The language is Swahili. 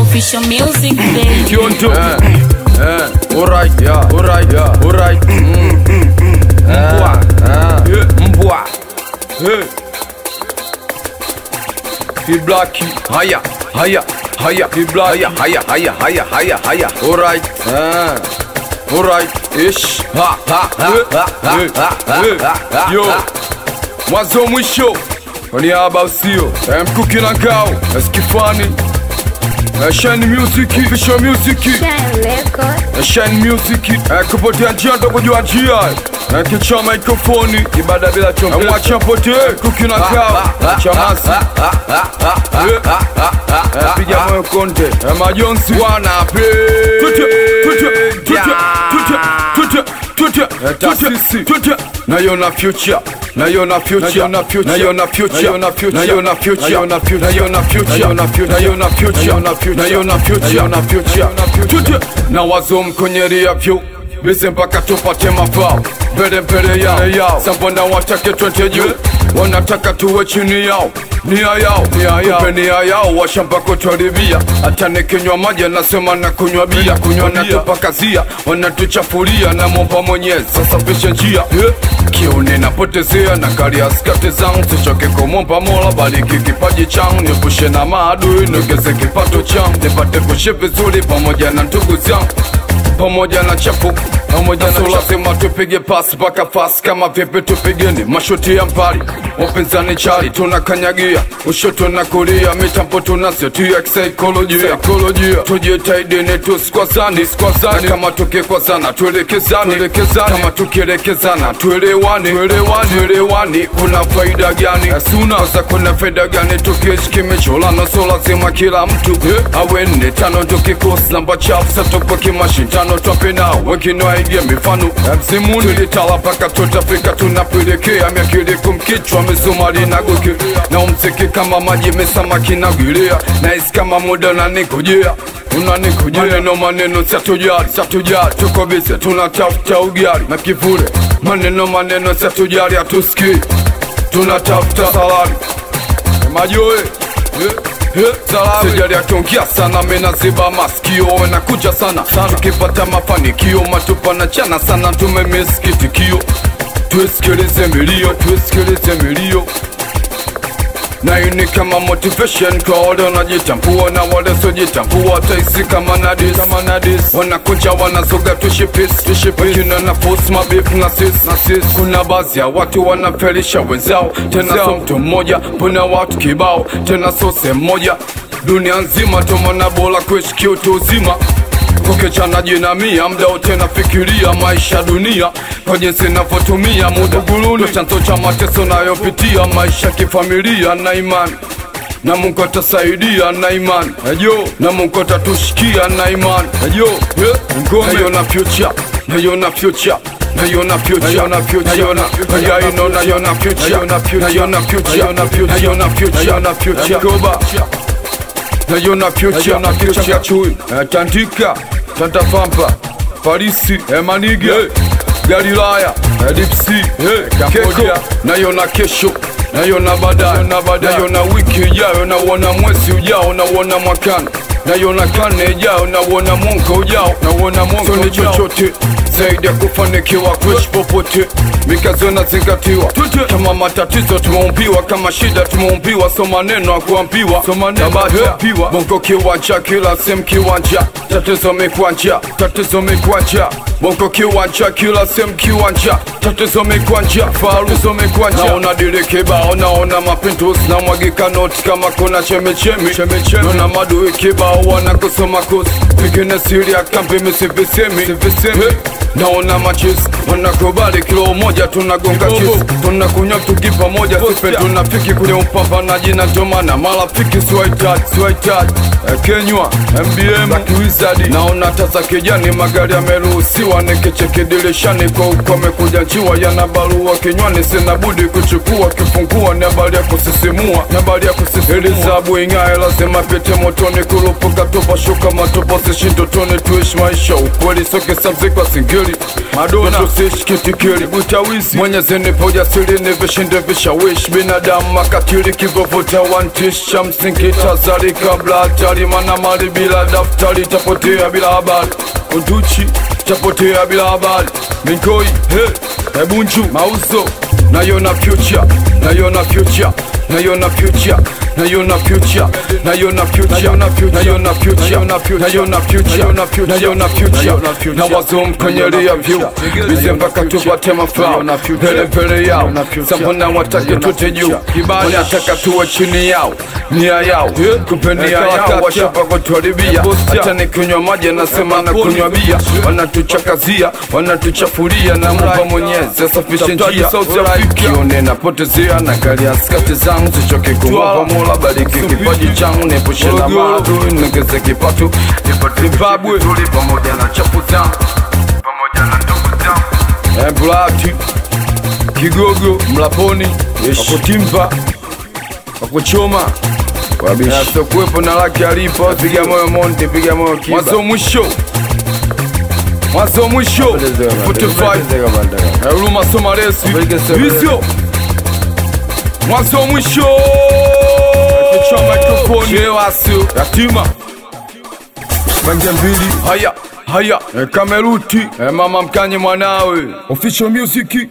Official music, baby. Alright, yeah, alright, yeah, alright. Mbwa. Hey. He blacky. Haya. He blacky. Haya. Alright. Alright. Ish. Yo. Mwanzo mwisho. Kwa niaba usio. Mkuki na ngao. Eskifani. Shine music, official music. Shine music. Kupotea njia ndo kujua njia. Kicha mikrofoni. Ibada bila chombe. Mwacha pote. Kuki na kao. Chamasi. Piga moyo konde. Majonsi wanape. Tutia. Nayona future. Na wazo mkonyeria vyu Bise mpaka tupate mafao Mbele yao Sambona watake twende juu Wanataka tuwe chini yao Nia yao Washamba kutuharibia Hata nikinywa maji nasema na kunywa bia Wanatupakazia Wanatuchafulia na momba mwenyezi Sasa pishe njia Kione napotezea na kari askate zangu Sichoke kumomba mola baliki kipaji changu Nipushe na maadui nogeze kipato changu Nipate kushe vizuri pamoja na ndugu zangu Pamoja na chapu Pamoja na lazima tupige pasi Baka fasi kama vipi tupigeni Mashuti ya mbali Wapinzani chali tunakanyagia Ushoto na kulia Mitampo tunasetia Psychologia Tujitaidini tusikwazani Kama tukikwazana tuelekezani Kama tukielekezana tuelewani Kuna faida gani Sasa kuna faida gani Tukishikimicholana So lazima kila mtu Awene tano tukikosi Namba chafu Satokwa kimashintano Twapena wengine waigia mifano Mzimuni tulitala paka tutafika tunapelekea Miakili kumkichwa mizumari na goke Na umziki kama maji mesamaki na gilea Na isi kama muda unanikujia Maneno satujari Tuko bise tunatafuta ugiari Na kivule Maneno satujari hatusikii Tunatafuta salari Majoe Sejari atongia sana mena ziba masikio Wanakuja sana Tukipata mafanikio Matupa na chana sana tumemesikitikio Tuesikilize milio Na ini kama motivation Kwa wale wanajitambua Na wale sojitambua Taisi kama nadis Wanakuja wanazoga tushipis Wakina na force mabif na sis Kuna bazi ya watu wanafelisha wenzao Tena so mtu mmoja Puna watu kibao Tena so semoja Dunia nzima Tumana bola kuishi kiutu uzima Kukichana jinamia Mda utena fikiria maisha dunia Kwa jinsi navotumia muda guluni Chanzo cha mateso nayopitia Maisha kifamilia na imani Na Mungu atasaidia na imani Na Mungu atatushikia na imani Nayona future Nayona future chui Tandika Tantafampa Parisi Manige Galilaya Dipsi Keko Nayona kesho Nayona baadaye Nayona wiki ujao Nawona mwezi ujao Nawona mwakani Nayona kane ujao Nawona mwaka ujao Nawona mwaka ujao chochote zaidi ya kufanikiwa kuishi popote Mikazo na zingatiwa Kama matatizo tumeumbiwa Kama shida tumeumbiwa So maneno akuambiwa Bongo kiwanja kila sehemu kiwanja Tatizo mikwanja Bongo kiwanja kila sehemu kiwanja Tatizo mikwanja Faruzo mikwanja Naona direke bao Naona mapintus Na mwagika noti kama kuna chemichemi Naona madui kibao Wanakusoma kusi Pigine siri ya kampi misivisemi Naona machis Wanakubali kilo moja Tunagonga chis Tunakunywa tukipa moja Sipe tunafiki kule mpambanaji Na jomana malafiki Swaitad Kenywa MBM Zaki Wizard Naona tasa kijani Magari ya meruhusiwa Nikicheki dirishani Kwa ukome kuja nchiwa Yana barua kinywani Sina budi kuchukua Kifungua ni habari ya kusisimua Elizabu ingae lazima pete motoni Kurupuka topa shuka matopa Sishindotoni tuishi maisha Ukweli soke samzikwa singili keli Madonna tusishkitikeli Butawizi Mwenyezi nipo jasiri nivishinde vishawishi Binadamu makatili kivovuta wantisha Msingi tazari kabla hatari Mana mali bila daftari tapotea bila habari Unduchi tapotea bila habari Minkoi, Ebunju, Mauzo Nayona future, nayona future Nayona future, nayona future Nayona future, nayona future Nayona future, nayona future Na wazum kwenye ria view Bize mpaka tupate mafao Pele yao Sambona watake tute juu Wanataka tuwe chini yao Nia yao Kupenia yao Washapa kutuharibia Hata ni kunywa maji nasema na kunywa bia Wanatuchakazia, wanatuchafuria Na Mungu Mwenyezi asafishe njia Kione napotezea na kali askati zangu Sichoke kumwapa Mola bariki kipaji changu Nepushe na maadui nongeze kipato Zimbabwe tuli pamoja na chapu zangu Pamoja na ndugu zangu Blati Kigogo Mlaponi Wakutimba Wakuchoma Wabishi kuwepo na laki alipo Piga moyo Monte, piga moyo Kiba Mwazo mwisho Mwazo mwisho 45 Uluma Somalesi Vizio Mwazo mwisho Kichwa mikrofoni Chewasio Yatima Banje mbili Haya Kameruti Mama mkanye mwanawe Official music